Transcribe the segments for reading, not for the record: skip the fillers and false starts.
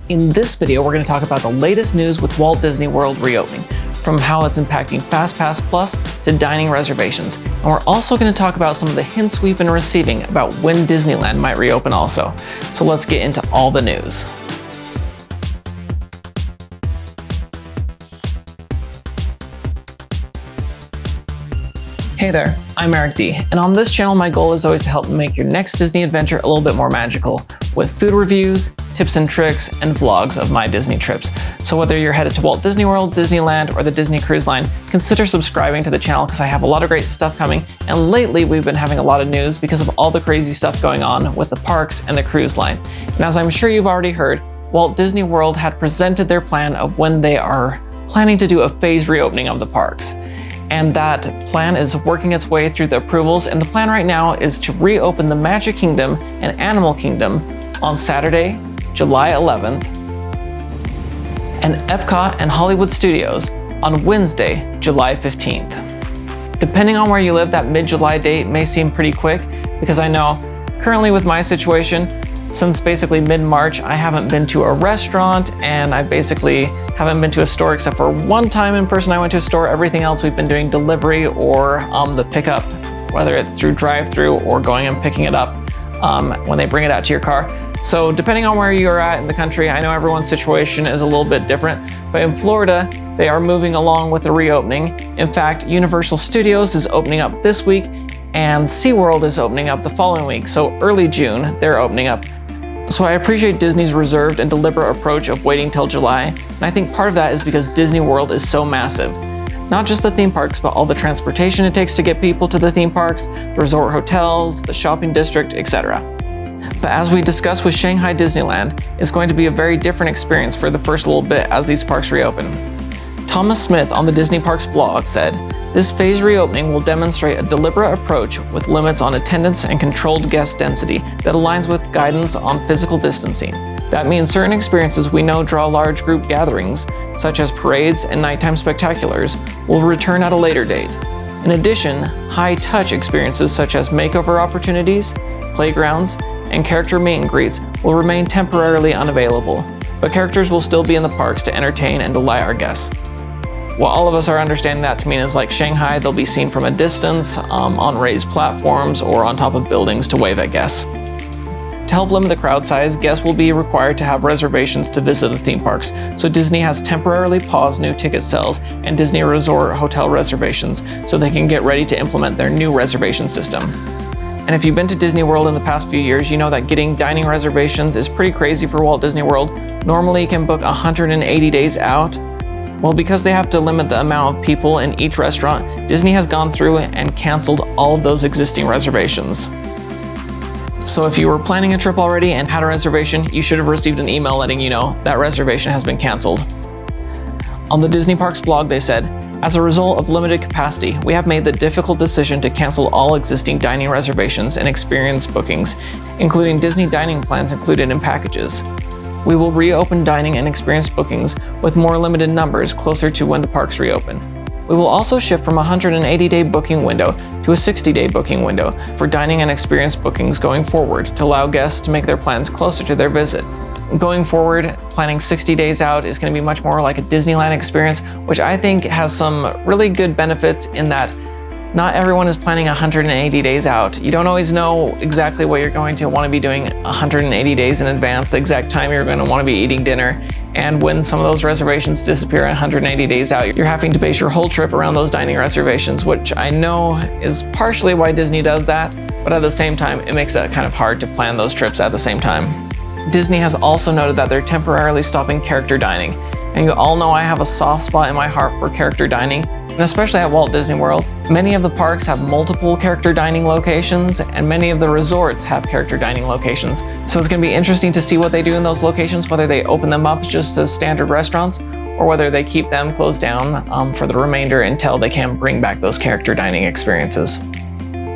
In this video, we're going to talk about the latest news with Walt Disney World reopening, from how it's impacting Fastpass Plus to dining reservations. And we're also going to talk about some of the hints we've been receiving about when Disneyland might reopen also. So let's get into all the news. Hey there, I'm Eric D, and on this channel my goal is always to help make your next Disney adventure a little bit more magical, with food reviews, tips and tricks, and vlogs of my Disney trips. So whether you're headed to Walt Disney World, Disneyland, or the Disney Cruise Line, consider subscribing to the channel because I have a lot of great stuff coming, and lately we've been having a lot of news because of all the crazy stuff going on with the parks and the cruise line. And as I'm sure you've already heard, Walt Disney World had presented their plan of when they are planning to do a phased reopening of the parks. And that plan is working its way through the approvals, and the plan right now is to reopen the Magic Kingdom and Animal Kingdom on Saturday, July 11th, and Epcot and Hollywood Studios on Wednesday, July 15th. Depending on where you live, that mid-July date may seem pretty quick, because I know currently with my situation, since basically mid-March, I haven't been to a restaurant, and I basically haven't been to a store except for one time in person I went to a store. Everything else we've been doing delivery or the pickup, whether it's through drive-through or going and picking it up when they bring it out to your car. So depending on where you're at in the country, I know everyone's situation is a little bit different, but in Florida, they are moving along with the reopening. In fact, Universal Studios is opening up this week, and SeaWorld is opening up the following week. So early June, they're opening up. So I appreciate Disney's reserved and deliberate approach of waiting till July, and I think part of that is because Disney World is so massive. Not just the theme parks, but all the transportation it takes to get people to the theme parks, the resort hotels, the shopping district, etc. But as we discussed with Shanghai Disneyland, it's going to be a very different experience for the first little bit as these parks reopen. Thomas Smith on the Disney Parks blog said, "This phase reopening will demonstrate a deliberate approach with limits on attendance and controlled guest density that aligns with guidance on physical distancing. That means certain experiences we know draw large group gatherings, such as parades and nighttime spectaculars, will return at a later date. In addition, high-touch experiences such as makeover opportunities, playgrounds, and character meet and greets will remain temporarily unavailable, but characters will still be in the parks to entertain and delight our guests." What all of us are understanding that to mean is, like Shanghai, they'll be seen from a distance, on raised platforms or on top of buildings to wave at guests. To help limit the crowd size, guests will be required to have reservations to visit the theme parks, so Disney has temporarily paused new ticket sales and Disney Resort hotel reservations so they can get ready to implement their new reservation system. And if you've been to Disney World in the past few years, you know that getting dining reservations is pretty crazy for Walt Disney World. Normally you can book 180 days out. Well, because they have to limit the amount of people in each restaurant, Disney has gone through and canceled all of those existing reservations. So if you were planning a trip already and had a reservation, you should have received an email letting you know that reservation has been canceled. On the Disney Parks blog, they said, "As a result of limited capacity, we have made the difficult decision to cancel all existing dining reservations and experience bookings, including Disney dining plans included in packages. We will reopen dining and experience bookings with more limited numbers closer to when the parks reopen. We will also shift from a 180-day booking window to a 60-day booking window for dining and experience bookings going forward to allow guests to make their plans closer to their visit. Going forward, planning 60 days out is going to be much more like a Disneyland experience, which I think has some really good benefits in that not everyone is planning 180 days out. You don't always know exactly what you're going to want to be doing 180 days in advance, the exact time you're going to want to be eating dinner. And when some of those reservations disappear 180 days out, you're having to base your whole trip around those dining reservations, which I know is partially why Disney does that, but at the same time, it makes it kind of hard to plan those trips at the same time. Disney has also noted that they're temporarily stopping character dining. And you all know I have a soft spot in my heart for character dining, and especially at Walt Disney World. Many of the parks have multiple character dining locations, and many of the resorts have character dining locations. So it's going to be interesting to see what they do in those locations, whether they open them up just as standard restaurants, or whether they keep them closed down for the remainder until they can bring back those character dining experiences.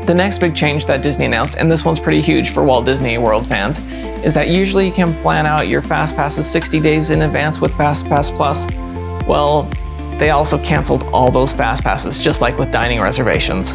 The next big change that Disney announced, and this one's pretty huge for Walt Disney World fans, is that usually you can plan out your Fast Passes 60 days in advance with Fastpass Plus. Well, they also canceled all those Fast Passes, just like with dining reservations.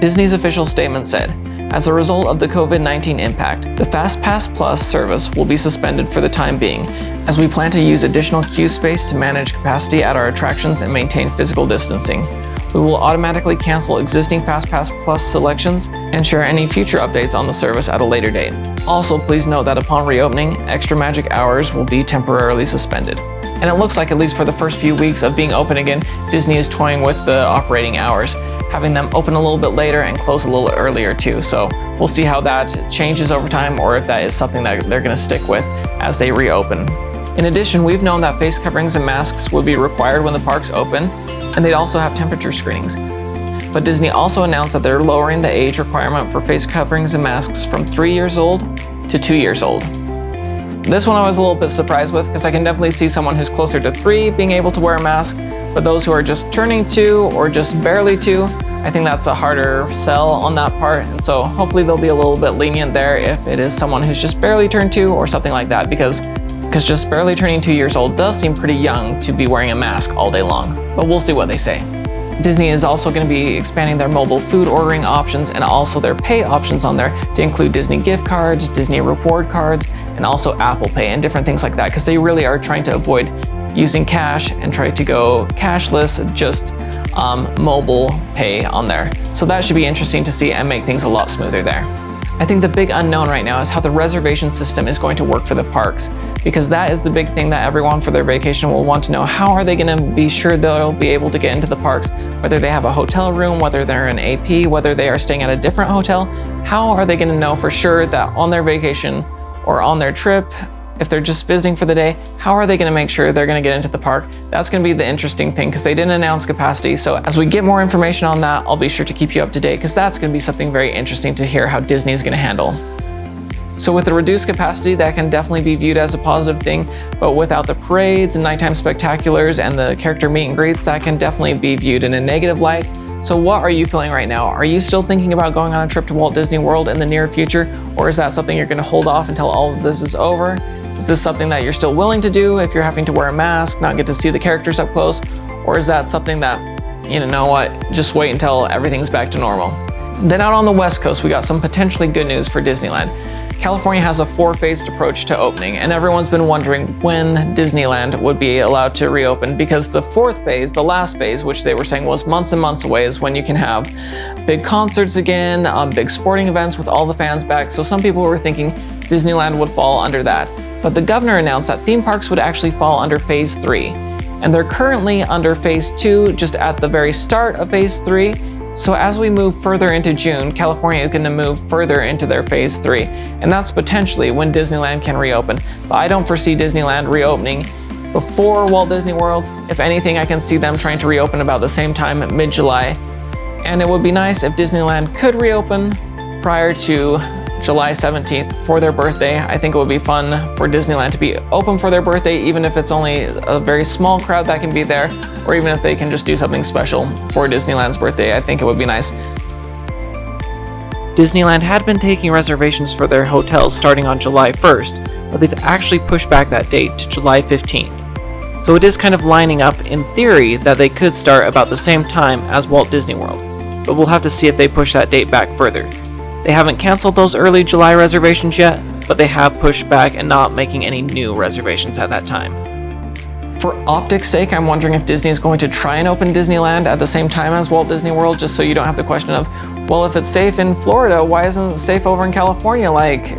Disney's official statement said, As a result of the COVID-19 impact, the Fastpass Plus service will be suspended for the time being, as we plan to use additional queue space to manage capacity at our attractions and maintain physical distancing. We will automatically cancel existing Fastpass Plus selections and share any future updates on the service at a later date. Also, please note that upon reopening, extra magic hours will be temporarily suspended. And it looks like, at least for the first few weeks of being open again, Disney is toying with the operating hours, having them open a little bit later and close a little earlier too. So we'll see how that changes over time, or if that is something that they're going to stick with as they reopen. In addition, we've known that face coverings and masks would be required when the parks open, and they'd also have temperature screenings. But Disney also announced that they're lowering the age requirement for face coverings and masks from 3 years old to 2 years old. This one I was a little bit surprised with, because I can definitely see someone who's closer to 3 being able to wear a mask, but those who are just turning 2 or just barely 2, I think that's a harder sell on that part, and so hopefully they'll be a little bit lenient there if it is someone who's just barely turned 2 or something like that, because just barely turning 2 years old does seem pretty young to be wearing a mask all day long, but we'll see what they say. Disney is also going to be expanding their mobile food ordering options and also their pay options on there to include Disney gift cards, Disney reward cards, and also Apple Pay and different things like that, because they really are trying to avoid using cash and try to go cashless, just mobile pay on there. So that should be interesting to see and make things a lot smoother there. I think the big unknown right now is how the reservation system is going to work for the parks, because that is the big thing that everyone for their vacation will want to know. How are they going to be sure they'll be able to get into the parks, whether they have a hotel room, whether they're an AP, whether they are staying at a different hotel? How are they going to know for sure that on their vacation or on their trip, if they're just visiting for the day, how are they going to make sure they're going to get into the park? That's going to be the interesting thing, because they didn't announce capacity. So as we get more information on that, I'll be sure to keep you up to date, because that's going to be something very interesting to hear how Disney is going to handle. So with the reduced capacity, that can definitely be viewed as a positive thing, but without the parades and nighttime spectaculars and the character meet and greets, that can definitely be viewed in a negative light. So what are you feeling right now? Are you still thinking about going on a trip to Walt Disney World in the near future, or is that something you're going to hold off until all of this is over? Is this something that you're still willing to do if you're having to wear a mask, not get to see the characters up close? Or is that something that, you know what, just wait until everything's back to normal? Then out on the West Coast, we got some potentially good news for Disneyland. California has a 4-phased approach to opening, and everyone's been wondering when Disneyland would be allowed to reopen, because the 4th phase, the last phase, which they were saying was months and months away, is when you can have big concerts again, big sporting events with all the fans back. So some people were thinking Disneyland would fall under that. But the governor announced that theme parks would actually fall under phase 3. And they're currently under phase 2, just at the very start of phase 3. So as we move further into June, California is going to move further into their phase 3. And that's potentially when Disneyland can reopen. But I don't foresee Disneyland reopening before Walt Disney World. If anything, I can see them trying to reopen about the same time, mid-July. And it would be nice if Disneyland could reopen prior to July 17th for their birthday. I think it would be fun for Disneyland to be open for their birthday, even if it's only a very small crowd that can be there, or even if they can just do something special for Disneyland's birthday. I think it would be nice. Disneyland had been taking reservations for their hotels starting on July 1st, but they've actually pushed back that date to July 15th. So it is kind of lining up in theory that they could start about the same time as Walt Disney World, but we'll have to see if they push that date back further. They haven't canceled those early July reservations yet, but they have pushed back and not making any new reservations at that time. For optics' sake, I'm wondering if Disney is going to try and open Disneyland at the same time as Walt Disney World, just so you don't have the question of, well, if it's safe in Florida, why isn't it safe over in California? Like,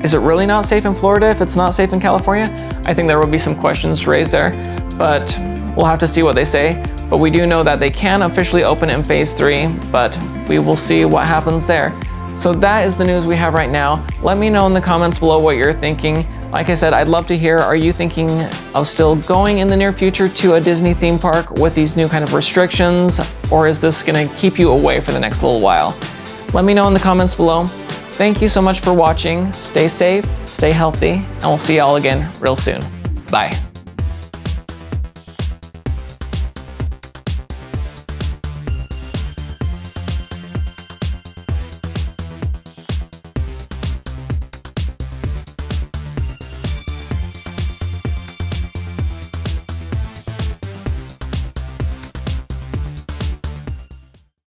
is it really not safe in Florida if it's not safe in California? I think there will be some questions raised there, but we'll have to see what they say. But we do know that they can officially open in phase 3, but we will see what happens there. So that is the news we have right now. Let me know in the comments below what you're thinking. Like I said, I'd love to hear, are you thinking of still going in the near future to a Disney theme park with these new kind of restrictions, or is this gonna keep you away for the next little while? Let me know in the comments below. Thank you so much for watching. Stay safe, stay healthy, and we'll see y'all again real soon. Bye.